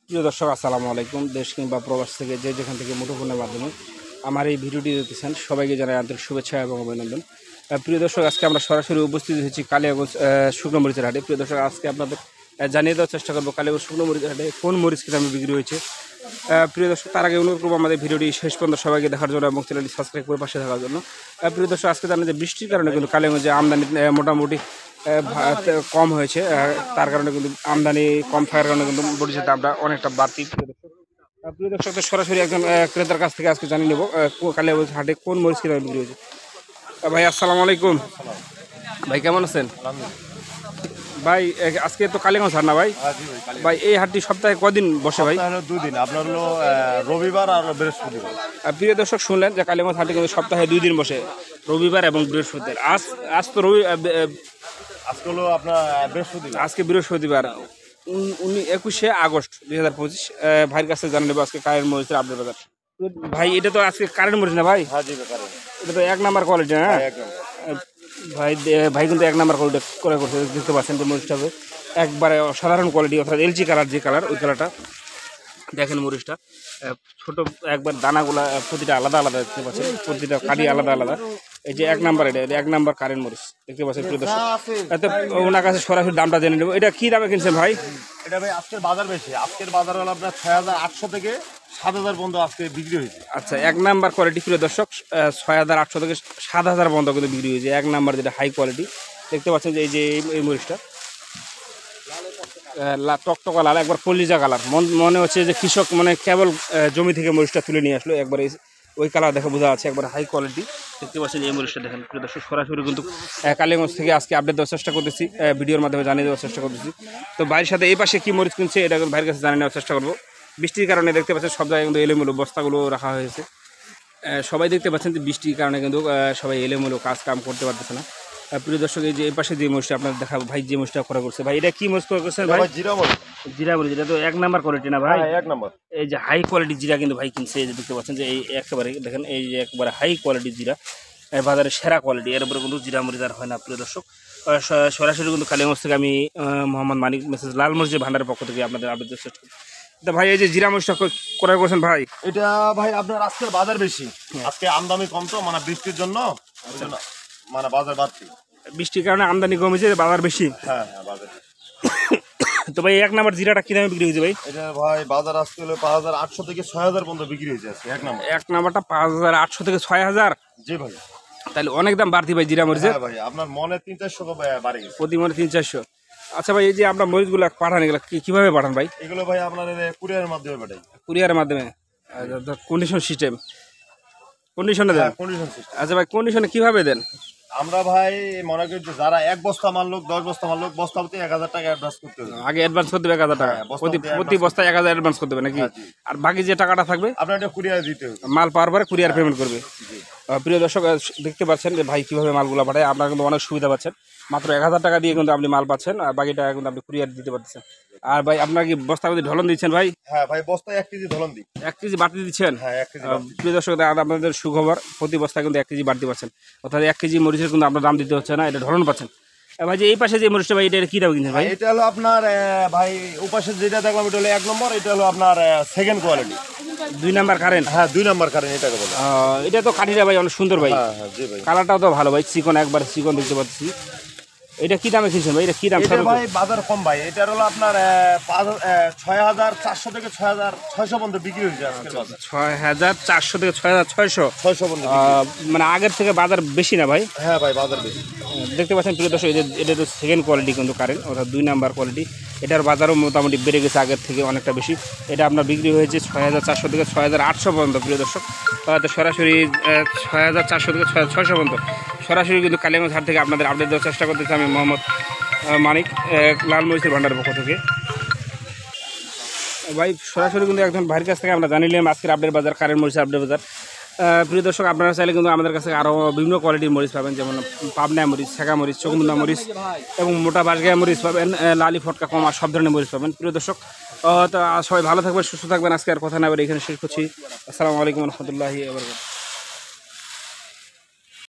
প্রিয় দর্শক আসসালামু আলাইকুম। দেশ কিংবা প্রবাস থেকে যে যেখান থেকে মুঠোফোনের মাধ্যমে আমার এই ভিডিওটি দেখতেছেন সবাইকে জানাই আন্তরিক শুভেচ্ছা এবং অভিনন্দন। প্রিয় দর্শক, আজকে আমরা সরাসরি উপস্থিত হয়েছি কালিয়াগঞ্জ শুকনো মরিচের হাটে। প্রিয় দর্শক, আজকে আপনাদের জানিয়ে দেওয়ার চেষ্টা করবো কালিয়াগঞ্জ শুকনো মরিচের হাটে কোন মরিচ দামে বিক্রি হয়েছে। প্রিয় দর্শক, তার আগে অনুরোধ করবো আমাদের ভিডিওটি শেষ পর্যন্ত সবাইকে দেখার জন্য এবং চ্যানেলটি সাবস্ক্রাইব করে পাশে থাকার জন্য। প্রিয় দর্শক, আজকে জানেন যে বৃষ্টির কারণে কিন্তু কালিয়াগঞ্জে আমদানি মোটামুটি কম হয়েছে। তার কারণে কিন্তু আমদানি কম থাকার কারণে কিন্তু মরিচের দামটা অনেকটা বাড়তি। প্রিয় দর্শকদের সরাসরি একজন ক্রেতার কাছ থেকে আজকে জানিয়ে নেব কালিয়াগঞ্জ হাটে কোন মরিচ কিনা বিক্রি হয়েছে। ভাই আসসালামু আলাইকুম। ভাই কেমন আছেন? ভাই আজকে তো কালিয়াগঞ্জ হাট না ভাই? ভাই এই হাটটি সপ্তাহে কদিন বসে ভাই? দুদিন, আপনার হলো রবিবার আর বৃহস্পতিবার। প্রিয় দর্শক, শুনলেন যে কালিয়াগঞ্জ হাটে কিন্তু সপ্তাহে 2 দিন বসে, রবিবার এবং বৃহস্পতিবার। আজ তো আজকে হলো আপনার বৃহস্পতিবার। আজকে বৃহস্পতিবার 21শে আগস্ট 2025। ভাইয়ের কাছে জানিয়ে নেবো আজকে কারেন্ট মরিচের আপডেট বাজার। ভাই এটা তো আজকে কারেন্ট মরিচ না ভাই? এটা তো 1 নাম্বার কোয়ালিটি না ভাই? ভাই কিন্তু 1 নাম্বার কোয়ালিটি করে করছে, দেখতে পাচ্ছেন যে মরিচটা একবারে সাধারণ কোয়ালিটি, অর্থাৎ এলচি কালার, যে কালার ওই কালারটা দেখেন। মরিচটা ছোট, একবার দানাগুলা প্রতিটা আলাদা আলাদা দেখতে পাচ্ছেন, প্রতিটা কালি আলাদা আলাদা। এই যে 1 নাম্বার, এটা 1 নাম্বার কারেন্ট মরিচ দেখতে পাচ্ছেন প্রিয় দর্শক। এত ওনার কাছে সরাসরি দামটা জেনে নেবো। এটা কি দামে কিনছেন ভাই? এটা ভাই আজকের বাজার বেশি, আজকের বাজার হলো আপনার 6,800 থেকে 7,000 পর্যন্ত আজকে বিক্রি হয়েছে। আচ্ছা, 1 নাম্বার কোয়ালিটি প্রিয় দর্শক 6,800 থেকে 7,000 পর্যন্ত কিন্তু বিক্রি হয়েছে। 1 নাম্বার যেটা হাই কোয়ালিটি দেখতে পাচ্ছেন যে এই যে এই মরিচটা টকটকা লাল, একবার কলিজা কালার। মনে হচ্ছে যে কৃষক মানে কেবল জমি থেকে মরিচটা তুলে নিয়ে আসলো, একবার ওই কালার দেখে বোঝা আছে, একবার হাই কোয়ালিটি দেখতে পাচ্ছেন। এই মরিচটা দেখেন প্রিয় দর্শক, সরাসরি কিন্তু কালিয়াগঞ্জ থেকে আজকে আপডেট দেওয়ার চেষ্টা করতেছি, ভিডিওর মাধ্যমে জানিয়ে দেওয়ার চেষ্টা করতেছি। তো ভাইয়ের সাথে এই পাশে কি মরিচ কিনছে এটা ভাইয়ের কাছে জানিয়ে নেওয়ার চেষ্টা করবো। বৃষ্টির কারণে দেখতে পাচ্ছেন সব জায়গায় কিন্তু এলোমেলো বস্তাগুলো রাখা হয়েছে। সবাই দেখতে পাচ্ছেন যে বৃষ্টির কারণে কিন্তু সবাই এলোমেলো কাজ কাম করতে পারতেছে না। প্রিয় দর্শক, এই যে এই পাশে যে মরিচটা আপনার দেখাবো, ভাই যে মরিচটা করা করছে, ভাই এটা কি মরিচ করা করছেন ভাই? জিরা মরিচ। জিরা মরিচ, এটা তো 1 নাম্বার কোয়ালিটি না ভাই? 1 নাম্বার। এই যে হাই কোয়ালিটি জিরা কিন্তু ভাই কিনছে, এই যে দেখতে পাচ্ছেন যে এই একেবারে দেখেন, এই যে একেবারে হাই কোয়ালিটি জিরা, বাজারে সেরা কোয়ালিটি। এর উপরে কিন্তু জিরা মরিচ আর হয় না প্রিয় দর্শক। সরাসরি কিন্তু কালিয়াগঞ্জ থেকে আমি মোহাম্মদ মানিক মেসেজ লাল মরিচের ভান্ডারের পক্ষ থেকে আপনাদের আপডেট দেওয়ার চেষ্টা করি। তা ভাই এই যে জিরা মরিচটা ক্রয় করছেন ভাই, এটা ভাই আপনার আজকের বাজার বেশি, আজকে আমদানি কম তো, মানে বৃষ্টির জন্য মানে বাজার বাড়তি। বৃষ্টির কারণে আমদানি কমেছে, বাজার বেশি। হ্যাঁ বাজার। তো ভাই 1 নাম্বার জিরাটা কি দামে বিক্রি হয়েছে ভাই? এটা ভাই বাজার আজকে হলো 5,800 থেকে 6,000 পর্যন্ত বিক্রি হয়েছে আজকে 1 নাম্বার। 1 নাম্বারটা 5,800 থেকে 6,000। জি ভাই। তাহলে অনেক দাম বাড়তি ভাই জিরা মরিচের। হ্যাঁ ভাই, আপনার মনে 300-400 বাড়ে গেছে, প্রতি মনে 300-400। আচ্ছা ভাই, এই যে আপনার মরিচগুলো পাঠান, এগুলো কিভাবে পাঠান ভাই? এগুলো ভাই আপনার কুরিয়ারের মাধ্যমে পাঠাই। কুরিয়ারের মাধ্যমে? কন্ডিশন সিস্টেম, কন্ডিশনে দেন? Condition system. আচ্ছা ভাই, কন্ডিশনে কিভাবে দেন? আমরা ভাই মনে করি যে যারা 1 বস্তা মাল লোক, 10 বস্তা মাল লোক, বস্তা প্রতি 1,000 টাকা অ্যাডভান্স করতে হবে। আগে অ্যাডভান্স করতে হবে 1,000 টাকা? প্রতি বস্তায় 1,000 অ্যাডভান্স করতে হবে নাকি? আর বাকি যে টাকাটা থাকবে আপনার এটা কুরিয়ারে দিতে হবে, মাল পাওয়ার পরে কুরিয়ার পেমেন্ট করবে। প্রিয় দর্শক, দেখতে পাচ্ছেন যে ভাই কিভাবে মালগুলো পাঠায়। আপনারা কিন্তু অনেক সুবিধা পাচ্ছেন, মাত্র 1,000 টাকা দিয়ে কিন্তু আপনি মাল পাচ্ছেন, আর বাকি টাকা কিন্তু আপনি কুরিয়ার দিতে পারতেছেন। আর ভাই আপনার কি বস্তা প্রতি ঢলন দিচ্ছেন ভাই? হ্যাঁ ভাই, বস্তায় 1 কেজি ধরন দিই। 1 কেজি বাড়তি দিচ্ছেন? হ্যাঁ 1 কেজি। প্রিয় দর্শক, আপনাদের সুখবর, প্রতি বস্তায় কিন্তু 1 কেজি বাড়তি পাচ্ছেন, অর্থাৎ 1 কেজি মরিচের কিন্তু আপনার দাম দিতে হচ্ছে না, এটা ঢলন পাচ্ছেন। ভাই যে এই পাশে যে মরিচটা ভাই, এটা কি দাম কিনছেন ভাই? এটা হলো আপনার ভাই ওপাশে যেটা দেখলাম এটা হলো 1 নম্বর, এটা হলো আপনার সেকেন্ড কোয়ালিটি। 2 number current? হ্যাঁ 2 নাম্বার কারেন্ট এটাকে বলে। এটা তো কাঠিটা ভাই অনেক সুন্দর ভাই। হ্যাঁ হ্যাঁ জি ভাই। কালারটাও তো ভালো ভাই, চিকন, একবার চিকন দেখতে পাচ্ছি। এটা কি দামে কিনছেন ভাই? এটা কি দাম? এটা ভাই বাজার কম ভাই, এটা হলো আপনার 6,400 থেকে 6,600 পর্যন্ত বিক্রি হয়েছে আজকের বাজার। 6,400 থেকে 6,600 পর্যন্ত। মানে আগের থেকে বাজার বেশি না ভাই? হ্যাঁ ভাই বাজার বেশি। দেখতে পাচ্ছেন প্রিয় দর্শক, এটা তো সেকেন্ড কোয়ালিটি কিন্তু কারেন্ট, অর্থাৎ 2 নাম্বার কোয়ালিটি। এটার বাজারও মোটামুটি বেড়ে গেছে আগের থেকে অনেকটা বেশি। এটা আপনার বিক্রি হয়েছে 6,400 থেকে 6,800 পর্যন্ত প্রিয় দর্শক। তো সরাসরি 6,400 থেকে 6,600 পর্যন্ত সরাসরি কিন্তু কালিয়াগঞ্জ হাট থেকে আপনাদের আপডেট দেওয়ার চেষ্টা করতেছি আমি মোহাম্মদ মানিক, লাল মরিচের ভান্ডারের পক্ষ থেকে। ভাই সরাসরি কিন্তু একজন ভাইয়ের কাছ থেকে আমরা জানিলাম আজকের আপডেট বাজার, কারেন্ট মরিচের আপডেট বাজার। প্রিয় দর্শক, আপনারা চাইলে কিন্তু আমাদের কাছে আরও বিভিন্ন কোয়ালিটির মরিচ পাবেন, যেমন পাবনা মরিচ, ছেঁকা মরিচ, চকুমুন্দা মরিচ এবং মোটা বাঁশগাঁয়া মরিচ পাবেন, লালি ফটকা কমা সব ধরনের মরিচ পাবেন। প্রিয় দর্শক, তো সবাই ভালো থাকবেন, সুস্থ থাকবেন। আজকে আর কথা না বলে এখানে শেষ করছি। আসসালামু আলাইকুম রহমতুল্লাহি ওয়া বারাকাতুহু।